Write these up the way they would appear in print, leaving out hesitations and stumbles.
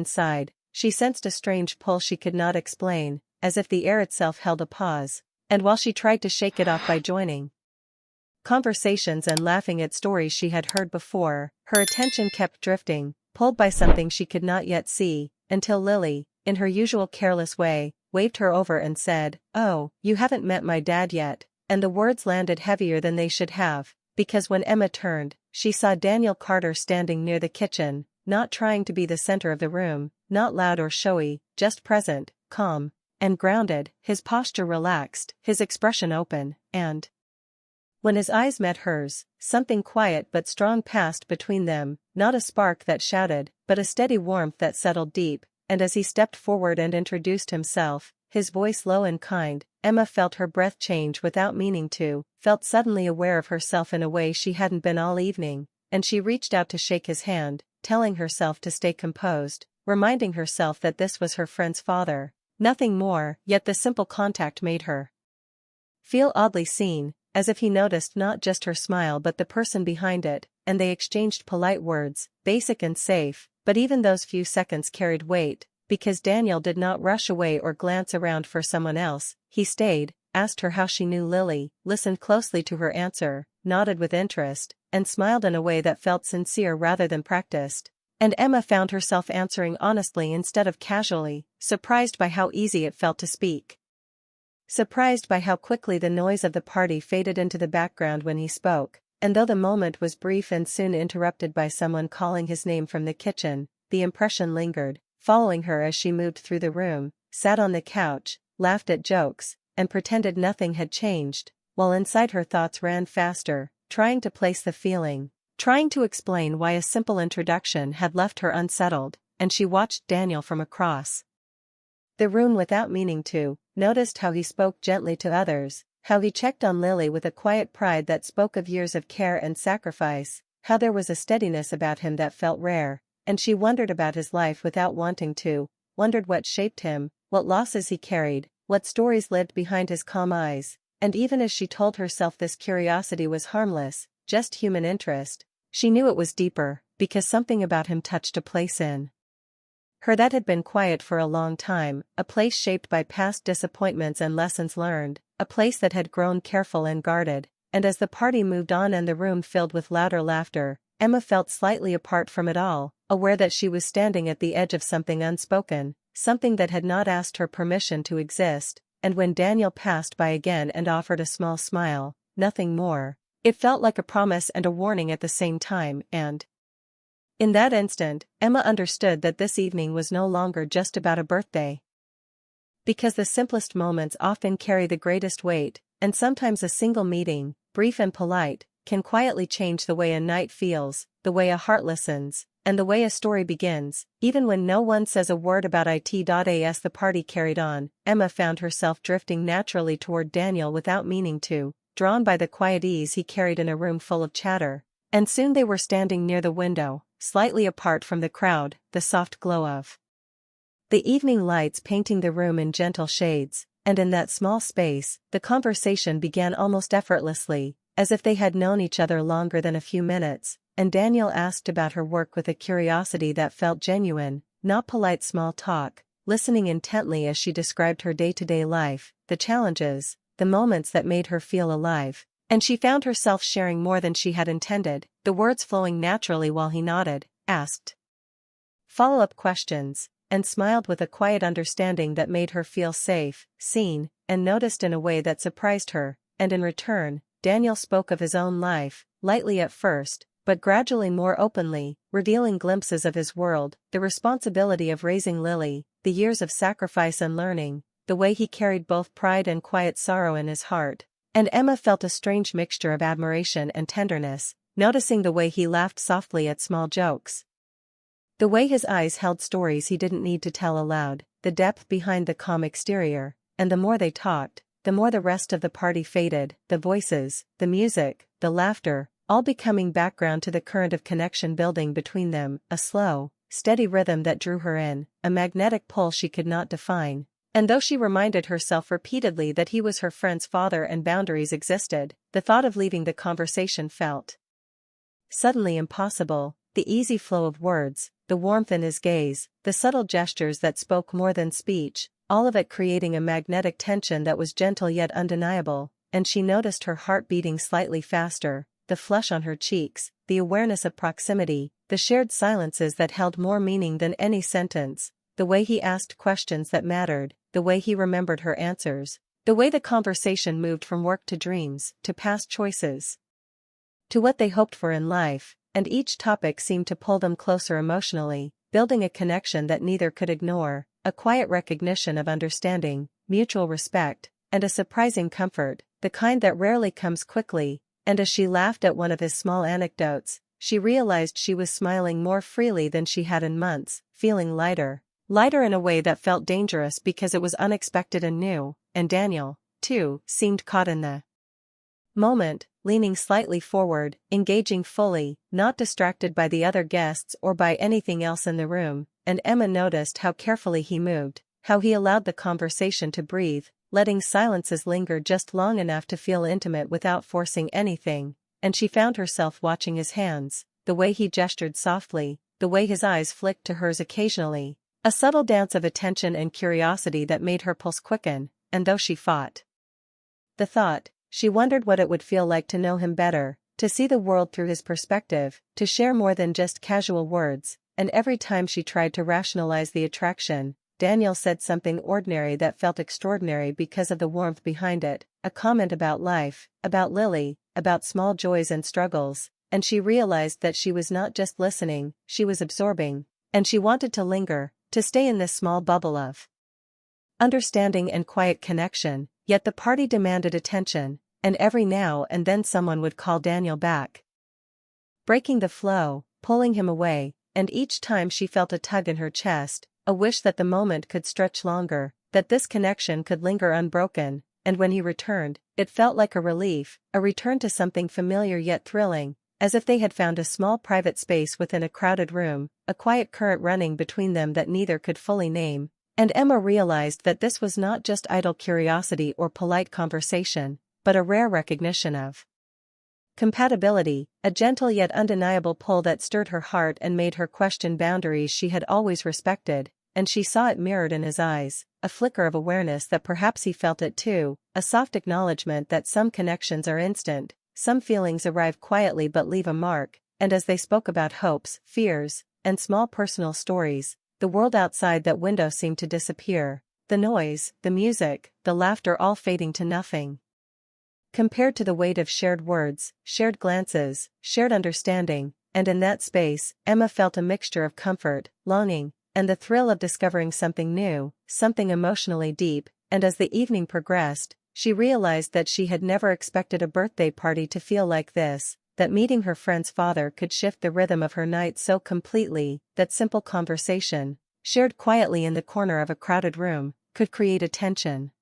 Inside, she sensed a strange pull she could not explain, as if the air itself held a pause, and while she tried to shake it off by joining conversations and laughing at stories she had heard before, her attention kept drifting, pulled by something she could not yet see, until Lily, in her usual careless way, waved her over and said, "Oh, you haven't met my dad yet," and the words landed heavier than they should have, because when Emma turned, she saw Daniel Carter standing near the kitchen, not trying to be the center of the room, not loud or showy, just present, calm, and grounded, his posture relaxed, his expression open, and when his eyes met hers, something quiet but strong passed between them, not a spark that shouted, but a steady warmth that settled deep, and as he stepped forward and introduced himself, his voice low and kind, Emma felt her breath change without meaning to, felt suddenly aware of herself in a way she hadn't been all evening, and she reached out to shake his hand, telling herself to stay composed, reminding herself that this was her friend's father, nothing more, yet the simple contact made her feel oddly seen, as if he noticed not just her smile but the person behind it, and they exchanged polite words, basic and safe, but even those few seconds carried weight, because Daniel did not rush away or glance around for someone else, he stayed, asked her how she knew Lily, listened closely to her answer, nodded with interest, and smiled in a way that felt sincere rather than practiced. And Emma found herself answering honestly instead of casually, surprised by how easy it felt to speak. Surprised by how quickly the noise of the party faded into the background when he spoke, and though the moment was brief and soon interrupted by someone calling his name from the kitchen, the impression lingered, following her as she moved through the room, sat on the couch, laughed at jokes, and pretended nothing had changed, while inside her thoughts ran faster, trying to place the feeling, trying to explain why a simple introduction had left her unsettled, and she watched Daniel from across the room without meaning to, noticed how he spoke gently to others, how he checked on Lily with a quiet pride that spoke of years of care and sacrifice, how there was a steadiness about him that felt rare, and she wondered about his life without wanting to, wondered what shaped him, what losses he carried, what stories lived behind his calm eyes, and even as she told herself this curiosity was harmless, just human interest, she knew it was deeper, because something about him touched a place in her that had been quiet for a long time, a place shaped by past disappointments and lessons learned, a place that had grown careful and guarded, and as the party moved on and the room filled with louder laughter, Emma felt slightly apart from it all, aware that she was standing at the edge of something unspoken, something that had not asked her permission to exist, and when Daniel passed by again and offered a small smile, nothing more, it felt like a promise and a warning at the same time, and in that instant, Emma understood that this evening was no longer just about a birthday. Because the simplest moments often carry the greatest weight, and sometimes a single meeting, brief and polite, can quietly change the way a night feels, the way a heart listens, and the way a story begins. Even when no one says a word about it. As the party carried on, Emma found herself drifting naturally toward Daniel without meaning to, drawn by the quiet ease he carried in a room full of chatter. And soon they were standing near the window, slightly apart from the crowd, the soft glow of the evening lights painting the room in gentle shades, and in that small space, the conversation began almost effortlessly, as if they had known each other longer than a few minutes, and Daniel asked about her work with a curiosity that felt genuine, not polite small talk, listening intently as she described her day-to-day life, the challenges, the moments that made her feel alive. And she found herself sharing more than she had intended, the words flowing naturally while he nodded, asked follow-up questions, and smiled with a quiet understanding that made her feel safe, seen, and noticed in a way that surprised her, and in return, Daniel spoke of his own life, lightly at first, but gradually more openly, revealing glimpses of his world, the responsibility of raising Lily, the years of sacrifice and learning, the way he carried both pride and quiet sorrow in his heart. And Emma felt a strange mixture of admiration and tenderness, noticing the way he laughed softly at small jokes, the way his eyes held stories he didn't need to tell aloud, the depth behind the calm exterior, and the more they talked, the more the rest of the party faded, the voices, the music, the laughter, all becoming background to the current of connection building between them, a slow, steady rhythm that drew her in, a magnetic pull she could not define. And though she reminded herself repeatedly that he was her friend's father and boundaries existed, the thought of leaving the conversation felt suddenly impossible. The easy flow of words, the warmth in his gaze, the subtle gestures that spoke more than speech, all of it creating a magnetic tension that was gentle yet undeniable, and she noticed her heart beating slightly faster, the flush on her cheeks, the awareness of proximity, the shared silences that held more meaning than any sentence, the way he asked questions that mattered, the way he remembered her answers, the way the conversation moved from work to dreams, to past choices, to what they hoped for in life, and each topic seemed to pull them closer emotionally, building a connection that neither could ignore, a quiet recognition of understanding, mutual respect, and a surprising comfort, the kind that rarely comes quickly. And as she laughed at one of his small anecdotes, she realized she was smiling more freely than she had in months, feeling lighter in a way that felt dangerous because it was unexpected and new, and Daniel, too, seemed caught in the moment, leaning slightly forward, engaging fully, not distracted by the other guests or by anything else in the room, and Emma noticed how carefully he moved, how he allowed the conversation to breathe, letting silences linger just long enough to feel intimate without forcing anything, and she found herself watching his hands, the way he gestured softly, the way his eyes flicked to hers occasionally, a subtle dance of attention and curiosity that made her pulse quicken, and though she fought the thought, she wondered what it would feel like to know him better, to see the world through his perspective, to share more than just casual words, and every time she tried to rationalize the attraction, Daniel said something ordinary that felt extraordinary because of the warmth behind it, a comment about life, about Lily, about small joys and struggles, and she realized that she was not just listening, she was absorbing, and she wanted to linger, to stay in this small bubble of understanding and quiet connection, yet the party demanded attention, and every now and then someone would call Daniel back, breaking the flow, pulling him away, and each time she felt a tug in her chest, a wish that the moment could stretch longer, that this connection could linger unbroken, and when he returned, it felt like a relief, a return to something familiar yet thrilling, as if they had found a small private space within a crowded room, a quiet current running between them that neither could fully name, and Emma realized that this was not just idle curiosity or polite conversation, but a rare recognition of compatibility, a gentle yet undeniable pull that stirred her heart and made her question boundaries she had always respected, and she saw it mirrored in his eyes, a flicker of awareness that perhaps he felt it too, a soft acknowledgement that some connections are instant, some feelings arrive quietly but leave a mark, and as they spoke about hopes, fears, and small personal stories, the world outside that window seemed to disappear, the noise, the music, the laughter all fading to nothing compared to the weight of shared words, shared glances, shared understanding, and in that space, Emma felt a mixture of comfort, longing, and the thrill of discovering something new, something emotionally deep, and as the evening progressed, she realized that she had never expected a birthday party to feel like this, that meeting her friend's father could shift the rhythm of her night so completely, that simple conversation, shared quietly in the corner of a crowded room, could create a tension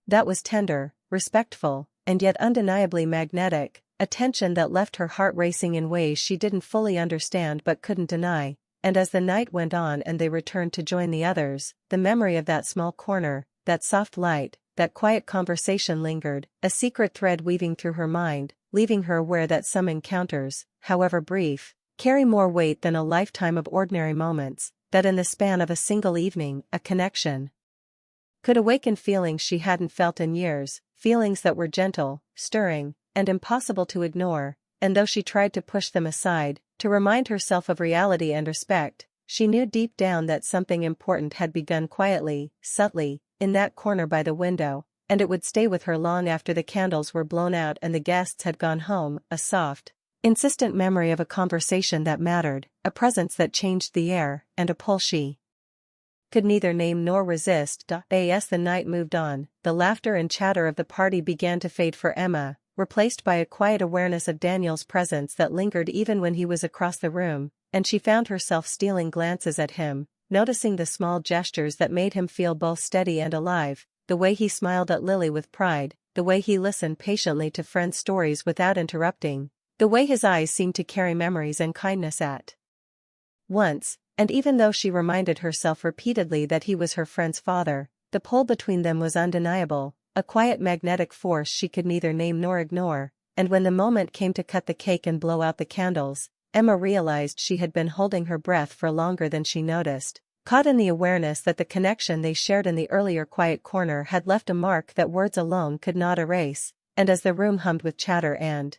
that was tender, respectful, and yet undeniably magnetic, a tension that left her heart racing in ways she didn't fully understand but couldn't deny, and as the night went on and they returned to join the others, the memory of that small corner, that soft light, that quiet conversation lingered, a secret thread weaving through her mind, leaving her aware that some encounters, however brief, carry more weight than a lifetime of ordinary moments, that in the span of a single evening, a connection could awaken feelings she hadn't felt in years, feelings that were gentle, stirring, and impossible to ignore, and though she tried to push them aside, to remind herself of reality and respect, she knew deep down that something important had begun quietly, subtly, in that corner by the window, and it would stay with her long after the candles were blown out and the guests had gone home, a soft, insistent memory of a conversation that mattered, a presence that changed the air, and a pull she could neither name nor resist. As the night moved on, the laughter and chatter of the party began to fade for Emma, replaced by a quiet awareness of Daniel's presence that lingered even when he was across the room, and she found herself stealing glances at him, noticing the small gestures that made him feel both steady and alive, the way he smiled at Lily with pride, the way he listened patiently to friends' stories without interrupting, the way his eyes seemed to carry memories and kindness at once. And even though she reminded herself repeatedly that he was her friend's father, the pull between them was undeniable, a quiet magnetic force she could neither name nor ignore, and when the moment came to cut the cake and blow out the candles, Emma realized she had been holding her breath for longer than she noticed, caught in the awareness that the connection they shared in the earlier quiet corner had left a mark that words alone could not erase, and as the room hummed with chatter and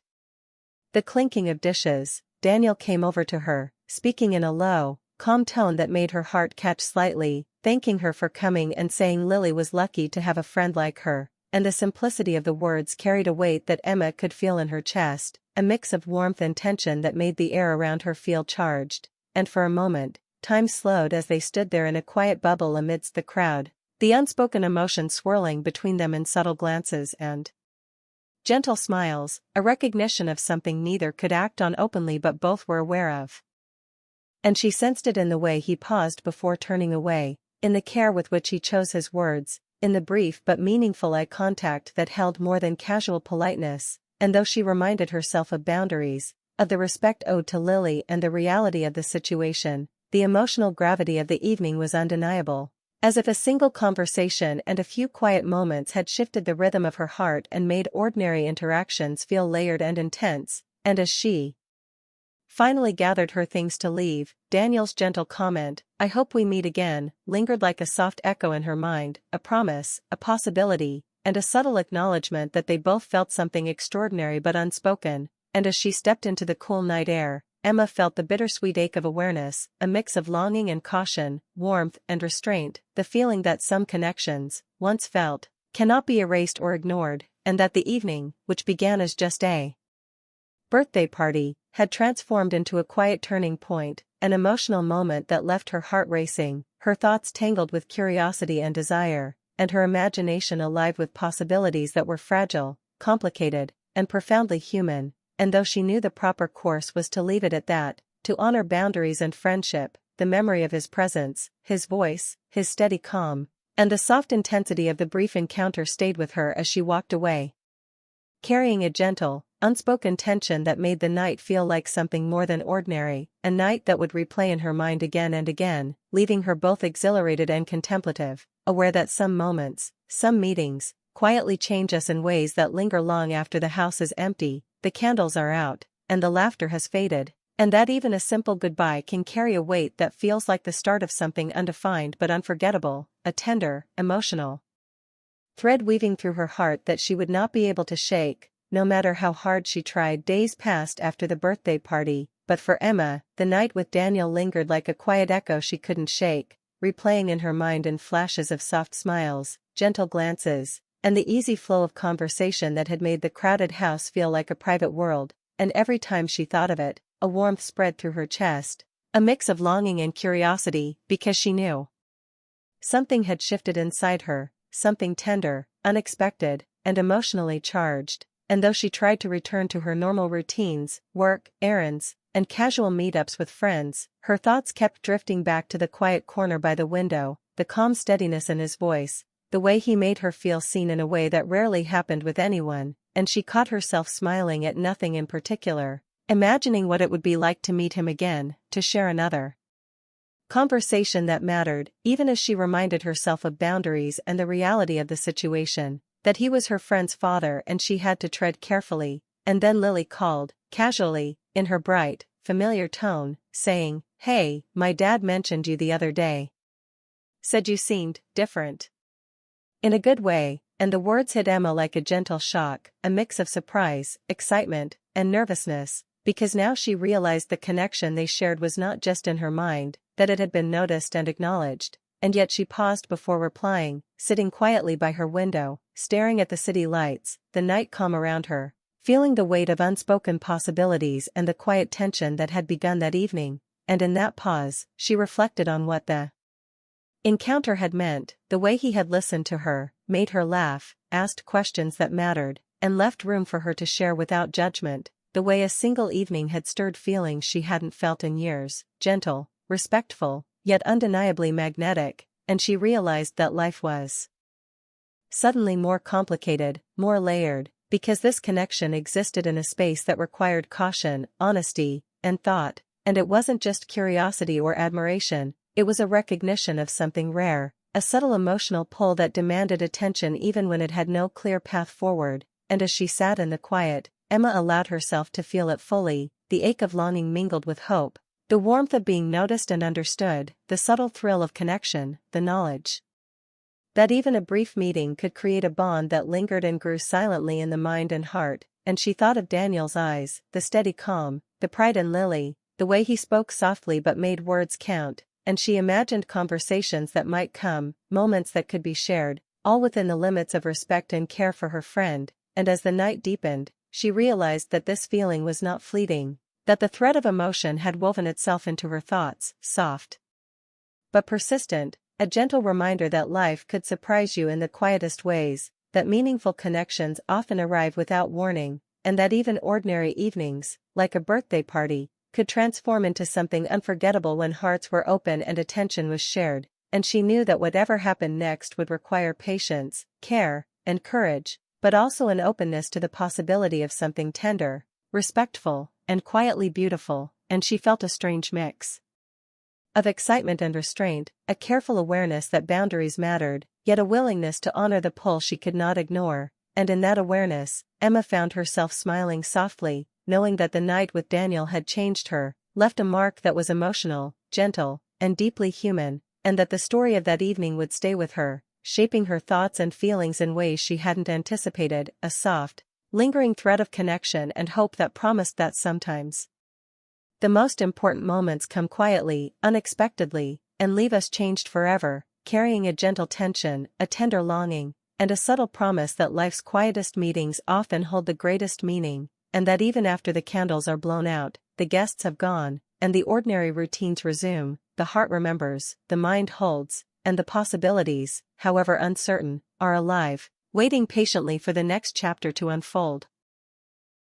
the clinking of dishes, Daniel came over to her, speaking in a low, calm tone that made her heart catch slightly, thanking her for coming and saying Lily was lucky to have a friend like her, and the simplicity of the words carried a weight that Emma could feel in her chest, a mix of warmth and tension that made the air around her feel charged, and for a moment, time slowed as they stood there in a quiet bubble amidst the crowd, the unspoken emotion swirling between them in subtle glances and gentle smiles, a recognition of something neither could act on openly but both were aware of. And she sensed it in the way he paused before turning away, in the care with which he chose his words, in the brief but meaningful eye contact that held more than casual politeness, and though she reminded herself of boundaries, of the respect owed to Lily and the reality of the situation, the emotional gravity of the evening was undeniable. As if a single conversation and a few quiet moments had shifted the rhythm of her heart and made ordinary interactions feel layered and intense, and as she finally gathered her things to leave, Daniel's gentle comment, "I hope we meet again," lingered like a soft echo in her mind, a promise, a possibility, and a subtle acknowledgement that they both felt something extraordinary but unspoken, and as she stepped into the cool night air, Emma felt the bittersweet ache of awareness, a mix of longing and caution, warmth and restraint, the feeling that some connections, once felt, cannot be erased or ignored, and that the evening, which began as just a birthday party, had transformed into a quiet turning point, an emotional moment that left her heart racing, her thoughts tangled with curiosity and desire, and her imagination alive with possibilities that were fragile, complicated, and profoundly human. And though she knew the proper course was to leave it at that, to honor boundaries and friendship, the memory of his presence, his voice, his steady calm, and the soft intensity of the brief encounter stayed with her as she walked away, carrying a gentle, unspoken tension that made the night feel like something more than ordinary, a night that would replay in her mind again and again, leaving her both exhilarated and contemplative, aware that some moments, some meetings, quietly change us in ways that linger long after the house is empty, the candles are out, and the laughter has faded, and that even a simple goodbye can carry a weight that feels like the start of something undefined but unforgettable, a tender, emotional thread weaving through her heart that she would not be able to shake, no matter how hard she tried. Days passed after the birthday party, but for Emma, the night with Daniel lingered like a quiet echo she couldn't shake, replaying in her mind in flashes of soft smiles, gentle glances, and the easy flow of conversation that had made the crowded house feel like a private world, and every time she thought of it, a warmth spread through her chest, a mix of longing and curiosity, because she knew something had shifted inside her, something tender, unexpected, and emotionally charged, and though she tried to return to her normal routines, work, errands, and casual meetups with friends, her thoughts kept drifting back to the quiet corner by the window, the calm steadiness in his voice, the way he made her feel seen in a way that rarely happened with anyone, and she caught herself smiling at nothing in particular, imagining what it would be like to meet him again, to share another conversation that mattered, even as she reminded herself of boundaries and the reality of the situation, that he was her friend's father and she had to tread carefully. And then Lily called, casually, in her bright, familiar tone, saying, "Hey, my dad mentioned you the other day. Said you seemed different." In a good way, and the words hit Emma like a gentle shock, a mix of surprise, excitement, and nervousness, because now she realized the connection they shared was not just in her mind, that it had been noticed and acknowledged, and yet she paused before replying, sitting quietly by her window, staring at the city lights, the night calm around her, feeling the weight of unspoken possibilities and the quiet tension that had begun that evening, and in that pause, she reflected on what the encounter had meant, the way he had listened to her, made her laugh, asked questions that mattered, and left room for her to share without judgment, the way a single evening had stirred feelings she hadn't felt in years, gentle, respectful, yet undeniably magnetic, and she realized that life was suddenly more complicated, more layered, because this connection existed in a space that required caution, honesty, and thought, and it wasn't just curiosity or admiration, it was a recognition of something rare, a subtle emotional pull that demanded attention even when it had no clear path forward, and as she sat in the quiet, Emma allowed herself to feel it fully, the ache of longing mingled with hope, the warmth of being noticed and understood, the subtle thrill of connection, the knowledge that even a brief meeting could create a bond that lingered and grew silently in the mind and heart. And she thought of Daniel's eyes, the steady calm, the pride in Lily, the way he spoke softly but made words count, and she imagined conversations that might come, moments that could be shared, all within the limits of respect and care for her friend. And as the night deepened, she realized that this feeling was not fleeting, that the thread of emotion had woven itself into her thoughts, soft but persistent, a gentle reminder that life could surprise you in the quietest ways, that meaningful connections often arrive without warning, and that even ordinary evenings, like a birthday party, could transform into something unforgettable when hearts were open and attention was shared. And she knew that whatever happened next would require patience, care, and courage, but also an openness to the possibility of something tender, respectful, and quietly beautiful. And she felt a strange mix of excitement and restraint, a careful awareness that boundaries mattered, yet a willingness to honor the pull she could not ignore. And in that awareness, Emma found herself smiling softly, knowing that the night with Daniel had changed her, left a mark that was emotional, gentle, and deeply human, and that the story of that evening would stay with her, shaping her thoughts and feelings in ways she hadn't anticipated, a soft, lingering thread of connection and hope that promised that sometimes the most important moments come quietly, unexpectedly, and leave us changed forever, carrying a gentle tension, a tender longing, and a subtle promise that life's quietest meetings often hold the greatest meaning, and that even after the candles are blown out, the guests have gone, and the ordinary routines resume, the heart remembers, the mind holds, and the possibilities, however uncertain, are alive, waiting patiently for the next chapter to unfold.